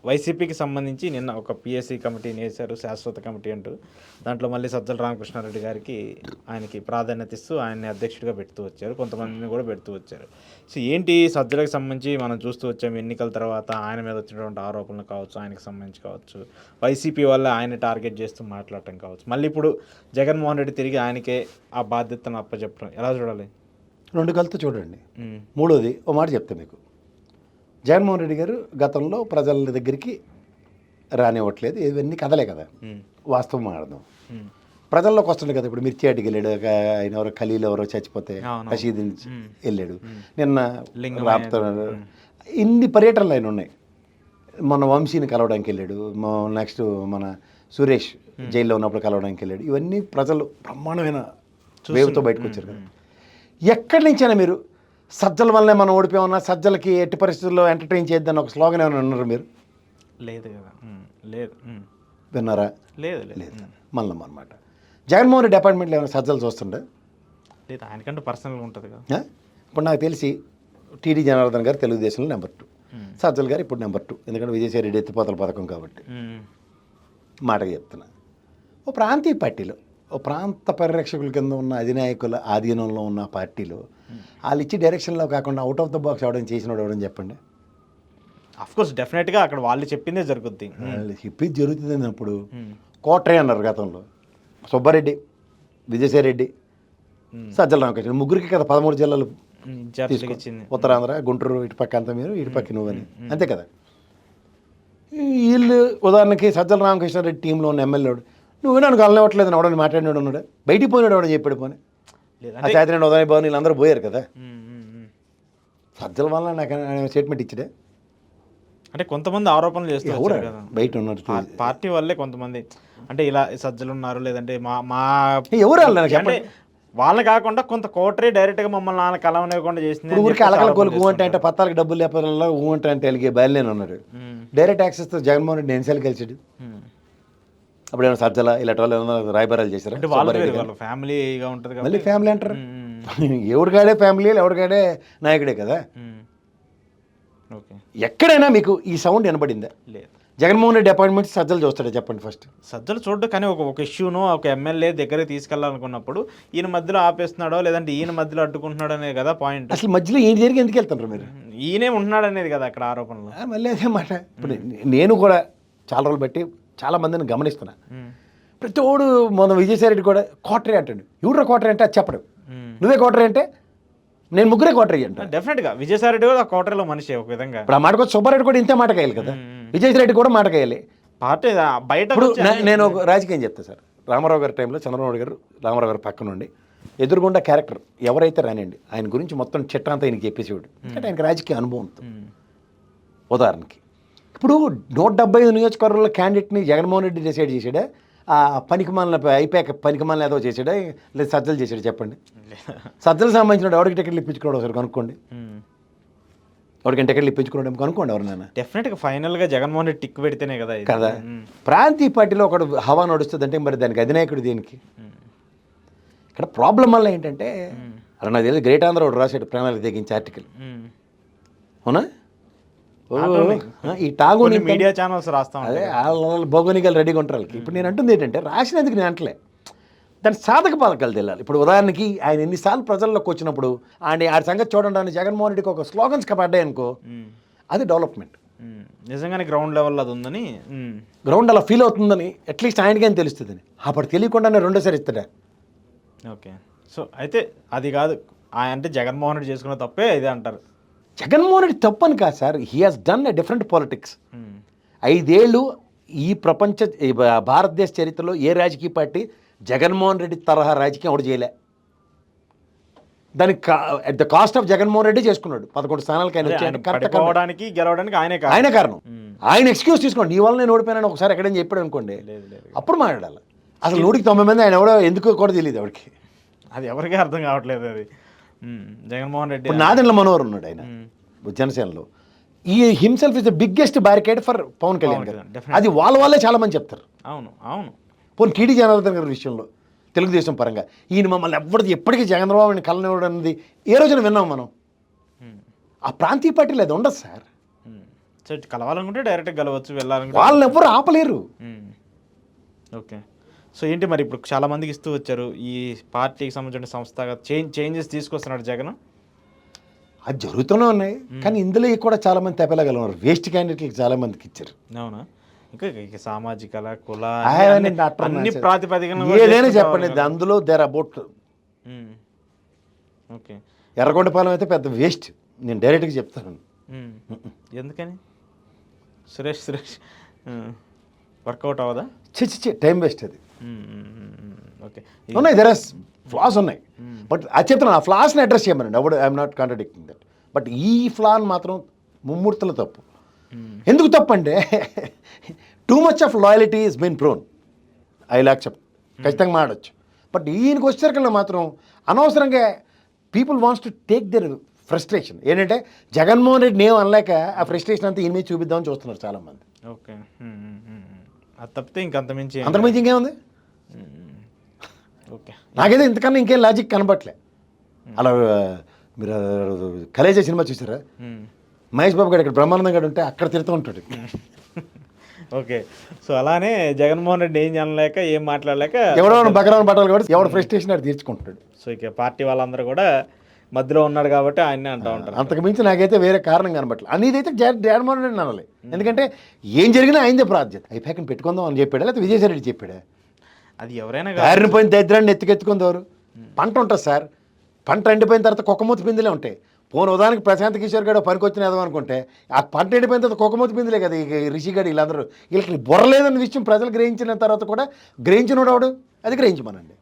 వైసీపీకి సంబంధించి నిన్న ఒక పిఎస్సి కమిటీని వేశారు, శాశ్వత కమిటీ అంటూ. దాంట్లో మళ్ళీ సజ్జల రామకృష్ణారెడ్డి గారికి ఆయనకి ప్రాధాన్యత ఇస్తూ ఆయన్ని అధ్యక్షుడిగా పెడుతూ వచ్చారు, కొంతమందిని కూడా పెడుతూ వచ్చారు. సో ఏంటి సజ్జలకు సంబంధించి మనం చూస్తూ వచ్చాము ఎన్నికల తర్వాత ఆయన మీద వచ్చినటువంటి ఆరోపణలు కావచ్చు, ఆయనకు సంబంధించి కావచ్చు, వైసీపీ వల్ల ఆయన టార్గెట్ చేస్తూ మాట్లాడటం కావచ్చు, మళ్ళీ ఇప్పుడు జగన్మోహన్ రెడ్డి తిరిగి ఆయనకే ఆ బాధ్యతను అప్పచెప్పడం ఎలా చూడాలి? రెండు కలితో చూడండి. మూడోది ఓ మాట చెప్తా మీకు. జగన్మోహన్ రెడ్డి గారు గతంలో ప్రజల దగ్గరికి రానివ్వట్లేదు, ఇవన్నీ కథలే కదా, వాస్తవం మాడదాం. ప్రజల్లోకి వస్తుండే కదా. ఇప్పుడు మిర్చి అడిగి వెళ్ళాడు, ఆయన ఎవరో ఖలీలు ఎవరో చచ్చిపోతే రషీద్ వెళ్ళాడు, నిన్న రాపుతున్నాడు, ఇన్ని పర్యటనలు ఆయన ఉన్నాయి. మొన్న వంశీని కలవడానికి వెళ్ళాడు, నెక్స్ట్ మన సురేష్ జైల్లో ఉన్నప్పుడు కలవడానికి వెళ్ళాడు. ఇవన్నీ ప్రజలు బ్రహ్మాండమైన వేవ్తో బయటకు వచ్చారు కదా. ఎక్కడి నుంచైనా మీరు సజ్జల వల్లనే మనం ఓడిపోయామన్నా, సజ్జలకి ఎట్టి పరిస్థితుల్లో ఎంటర్టైన్ చేద్దని ఒక స్లోగన్ ఏమైనా ఉన్నారు మీరు? లేదు కదా, లేదు. విన్నారా? లేదు లేదు. మళ్ళీ అనమాట జగన్మోహన్ రెడ్డి అపాయింట్మెంట్లు ఏమైనా సజ్జలు చూస్తుండే? లేదు, ఆయనకంటూ పర్సనల్గా ఉంటుంది కదా. ఇప్పుడు నాకు తెలిసి టీడీ జనార్దన్ గారు తెలుగుదేశంలో నెంబర్ 2, సజ్జల గారు ఇప్పుడు నెంబర్ 2, ఎందుకంటే విజయసాయి రెడ్డి ఎత్తిపోతల పథకం కాబట్టి. మాటగా చెప్తున్నా, ఓ ప్రాంతీయ పార్టీలో, ఓ ప్రాంత పరిరక్షకుల కింద ఉన్న అధినాయకుల ఆధీనంలో ఉన్న పార్టీలో వాళ్ళు ఇచ్చి డైరెక్షన్లో కాకుండా అవుట్ ఆఫ్ ద బాక్స్ అవడం చేసినోడు ఎవడని చెప్పండి. అఫ్కోర్స్ డెఫినెట్గా అక్కడ వాళ్ళు చెప్పిందే జరుగుద్ది. వాళ్ళు చెప్పింది జరుగుతుంది అన్నప్పుడు కోట్రే అన్నారు గతంలో. సుబ్బారెడ్డి, విజయసాయి రెడ్డి, సజ్జల రామకృష్ణ, ముగ్గురికి కదా 13 జిల్లాలు తీసుకొచ్చింది. ఉత్తరాంధ్ర, గుంటూరు, ఇటుపక్క అంతా మీరు, ఇటుపక్క నువ్వని, అంతే కదా. వీళ్ళు ఉదాహరణకి సజ్జల రామకృష్ణారెడ్డి టీంలో ఉన్న ఎమ్మెల్యేడు నువ్వు నన్ను కలనివ్వట్లేదు ఎవడని మాట్లాడినాడు ఉన్నాడు, బయటికి పోయినాడు ఎవడని చెప్పాడు. పోనీ ఆ శాతిరెడ్డి ఉదయ్ భవన్ వీళ్ళందరూ పోయారు కదా. సజ్జల వల్ల నాకు స్టేట్మెంట్ ఇచ్చాడే. అంటే కొంతమంది ఆరోపణలు చేస్తారు కదా బయట ఉన్నారు పార్టీ వల్లే కొంతమంది, అంటే ఇలా సజ్జలు ఉన్నారు, లేదంటే మా ఎవరు అంటే వాళ్ళని కాకుండా కొంత కోటరీ డైరెక్ట్గా మమ్మల్ని నాన్న కలవనివ్వకుండా చేసింది. ఊరికి అలకల కొలుకు అంటే పత్తాలకు డబ్బులు లేకపోతే అంటే అలిగే బయలుదేరి ఉన్నాడు. డైరెక్ట్ యాక్సెస్తో జగన్మోహన్ రెడ్డి ఎన్నిసార్లు కలిసాడు. అప్పుడు ఏమైనా సజ్జల ఇలాంటి వాళ్ళు ఏమైనా రాయబారాలు చేశారు? ఫ్యామిలీగా ఉంటుంది, మళ్ళీ ఫ్యామిలీ అంటారు. ఎవరికాడే ఫ్యామిలీ, ఎవరికాడే నాయకుడే కదా. ఎక్కడైనా మీకు ఈ సౌండ్ వినబడిందా? లేదు. జగన్మోహన్ రెడ్డి అపాయింట్మెంట్ సజ్జలు చూస్తాడే చెప్పండి ఫస్ట్. సజ్జలు చూడ్డు, కానీ ఒక ఇష్యూను ఒక ఎమ్మెల్యే దగ్గరికి తీసుకెళ్ళాలనుకున్నప్పుడు ఈయన మధ్యలో ఆపేస్తున్నాడో లేదంటే ఈయన మధ్యలో అడ్డుకుంటున్నాడు అనేది కదా పాయింట్. అసలు మధ్యలో ఏం జరిగి ఎందుకు వెళ్తున్నారు మీరు? ఈయనే ఉంటున్నాడు అనేది కదా అక్కడ ఆరోపణలు. మళ్ళీ అదే మాట. ఇప్పుడు నేను కూడా చాలా రోజులు బట్టి చాలా మందిని గమనిస్తున్నా. ప్రతి ఓడు మొన్న విజయసాయి రెడ్డి కూడా కోటరీ అంటాడు. ఎవరు కోటరీ అంటే అది చెప్పడు. నువ్వే కోటరీ అంటే నేను ముగ్గురే కోటరీ అంట. డెఫినెట్గా విజయసాయి రెడ్డి కూడా కోటరీలో మనిషి ఒక విధంగా. ఇప్పుడు ఆ మాటకు సుబ్బారెడ్డి కూడా ఇంతే మాట కాయాలి కదా, విజయసాయి రెడ్డి కూడా మాట కాయాలి. పార్టీ బయట నేను ఒక రాజకీయం చెప్తాను సార్. రామారావు గారి టైంలో చంద్రబాబు గారు రామారావు గారి పక్క నుండి ఎదురుగుండా క్యారెక్టర్ ఎవరైతే రానండి ఆయన గురించి మొత్తం చిట్టంతా ఆయనకి చెప్పేసేవాడు. అంటే ఆయనకి రాజకీయ అనుభవం. ఉదాహరణకి ఇప్పుడు 175 నియోజకవర్గాల క్యాండిడేట్ని జగన్మోహన్ రెడ్డి డిసైడ్ చేసాడా? ఆ పనికిమాలిన అయిపోయాక పనికిమాలిన ఏదో చేసాడా, లేదా సజ్జలు చేసాడు చెప్పండి? సజ్జలకు సంబంధించిన ఎవరికి టికెట్లు ఇప్పించుకోవడం ఒకసారి కనుక్కోండి. ఎవరికైనా టికెట్లు ఇప్పించుకోవడం కనుక్కోండి ఎవరినైనా. డెఫినెట్గా ఫైనల్గా జగన్మోహన్ రెడ్డి టిక్ పెడితేనే కదా కదా. ప్రాంతీయ పార్టీలో ఒకడు హవా నడుస్తుంది అంటే మరి దానికి అధినాయకుడు దేనికి? ఇక్కడ ప్రాబ్లం వల్ల ఏంటంటే అలా నాకు తెలియదు, గ్రేట్ ఆంధ్ర ఒకటి రాశాడు ప్రేమలకు తెగించే ఆర్టికల్. అవునా? ఈ టాగు మీడియా ఛానల్స్ రాస్తాం, అదే భౌగోళికలు రెడీగా ఉంటారు వాళ్ళకి. ఇప్పుడు నేను అంటుంది ఏంటంటే రాసినందుకు నేను అంటలే, దాని సాధక బాధకాలు తెలియాలి. ఇప్పుడు ఉదాహరణకి ఆయన ఎన్నిసార్లు ప్రజల్లోకి వచ్చినప్పుడు ఆ సంగతి చూడండి, జగన్మోహన్ రెడ్డికి ఒక స్లోగన్స్ పడ్డాయి అనుకో, అది డెవలప్మెంట్. నిజంగానే గ్రౌండ్ లెవెల్ అది ఉందని, గ్రౌండ్ అలా ఫీల్ అవుతుందని అట్లీస్ట్ ఆయనకేం తెలుస్తుందని. అప్పుడు తెలియకుండానే రెండోసారి ఇస్తాడా? ఓకే. సో అయితే అది కాదు అంటే జగన్మోహన్ రెడ్డి చేసుకున్న తప్పే ఇది అంటారు. జగన్మోహన్ రెడ్డి తప్పని కాదు sir, he has done a different politics. 5 ఏళ్ళు ఈ భారతదేశ చరిత్రలో ఏ రాజకీయ పార్టీ జగన్మోహన్ రెడ్డి తరహా రాజకీయం ఒకటి చేయలే. దానికి at the cost of Jaganmohan Reddy చేసుకున్నాడు. 11 స్థానాలకు ఆయన గెలవడానికి ఆయనే కారణం. ఆయన ఎక్స్క్యూజ్ తీసుకోండి, నీ వల్ల నేను ఓడిపోయానని ఒకసారి ఎక్కడైనా చెప్పాడు అనుకోండి, అప్పుడు మాట్లాడాలి. అసలు 100కి 90 మంది ఆయన ఎవడో ఎందుకు కూడా తెలియదు ఎవరికి. అది ఎవరికీ అర్థం కావట్లేదు. అది జగన్మోహన్ రెడ్డి నాదెండ్ల మనోహర్ ఉన్నాడు ఆయన జనసేనలో. ఈ himself is the biggest barricade for Pawan Kalyan garu. అది వాళ్ళే చాలా మంది చెప్తారు. అవును అవును. పోనీ టీడీ జనార్దన్ గారి విషయంలో తెలుగుదేశం పరంగా ఈయన మమ్మల్ని ఎప్పటికీ జగన్బాబుని కలనివ్వడం అనేది ఏ రోజున విన్నాం మనం? ఆ ప్రాంతీయ పార్టీలు అది ఉండదు సార్. సో కలవాలనుకుంటే డైరెక్ట్గా కలవచ్చు, వెళ్ళాలనుకుంటే. వాళ్ళని ఎవరు ఆపలేరు. ఓకే. సో ఏంటి మరి ఇప్పుడు చాలా మందికి ఇస్తూ వచ్చారు, ఈ పార్టీకి సంబంధించిన సంస్థగా చేంజెస్ తీసుకొస్తున్నాడు జగన్. అది జరుగుతూనే ఉన్నాయి, కానీ ఇందులో కూడా చాలా మంది తెప్పలేగలరు. వేస్ట్ క్యాండిడేట్లకు చాలా మందికి ఇచ్చారు. అవునా? ఇంకా సామాజిక కుల అన్ని ప్రాతిపదికన ఏదైనా చెప్పండి, అందులో దేర్ అబౌట్. ఓకే. ఎర్రగొండపాలెం అయితే పెద్ద వేస్ట్, నేను డైరెక్ట్గా చెప్తాను. ఎందుకని? సురేష్ వర్కౌట్ అవ్వదా? చిచ్చి టైం వేస్ట్ అది. ఓకే. ఉన్నాయి, దెర్ ఆర్ ఫ్లాస్ ఉన్నాయి, బట్ అది చెప్తున్నాను, ఆ ఫ్లాస్ని అడ్రస్ చేయమనండి. అప్పుడు I'm not contradicting that, but ఈ ఫ్లాన్ మాత్రం ముమ్మూర్తుల తప్పు. ఎందుకు తప్పు అంటే too much of loyalty is been prone. I accept, ఖచ్చితంగా మాడచ్చు. బట్ ఈయనకి వచ్చేసరికల్లా మాత్రం అనవసరంగా people wants to take their frustration. ఏంటంటే జగన్మోహన్ రెడ్డి నేమ్ అనలేక ఆ ఫ్రస్ట్రేషన్ అంతా ఈయన మీద చూపిద్దామని చూస్తున్నారు చాలామంది. ఓకే. అది తప్పితే ఇంకంతమించి ఇంకేముంది? ఓకే. నాకైతే ఇంతకన్నా ఇంకేం లాజిక్ కనబట్లే. అలా మీరు కలేజా సినిమా చూసారా? మహేష్ బాబు గారు ఇక్కడ బ్రహ్మానందం గారు ఉంటే అక్కడ తిరుగుతూ ఉంటాడు. ఓకే. సో అలానే జగన్మోహన్ రెడ్డి ఏం అనలేక, ఏం మాట్లాడలేక ఎవడో బకరాన్ని పట్టాలి కాబట్టి ఎవడు ఫ్రస్ట్రేషన్ అది తీర్చుకుంటాడు. సో ఇక పార్టీ వాళ్ళందరూ కూడా మధ్యలో ఉన్నాడు కాబట్టి ఆయన్నే అంటూ ఉంటారు. అంతకు మించి నాకైతే వేరే కారణం కనబట్లే. అనేది జగన్మోహన్ రెడ్డి అనాలి, ఎందుకంటే ఏం జరిగినా ఆయనదే ప్రాధ్యత. అయిపోయాక పెట్టుకుందాం అని చెప్పాడా, లేకపోతే విజయసాయి రెడ్డి చెప్పాడా? అది ఎవరైనా దారిని పోయిన దరిద్రాన్ని ఎత్తుకెత్తుకుందారు. పంట ఉంటుంది సార్, పంట ఎండిపోయిన తర్వాత కుక్కమూతి పిందులే ఉంటాయి. పోను ఉదాహరణకి ప్రశాంత్ కిషోర్ గారు పనికొచ్చిన ఏదో అనుకుంటే ఆ పంట ఎండిపోయిన తర్వాత కుక్కమూతి పిందులే కదా ఇక రిషిగాడు వీళ్ళందరూ. వీళ్ళకి బుర్రలేదన్న విషయం ప్రజలు గ్రహించిన తర్వాత కూడా గ్రహించినోడు అది గ్రహించమనండి.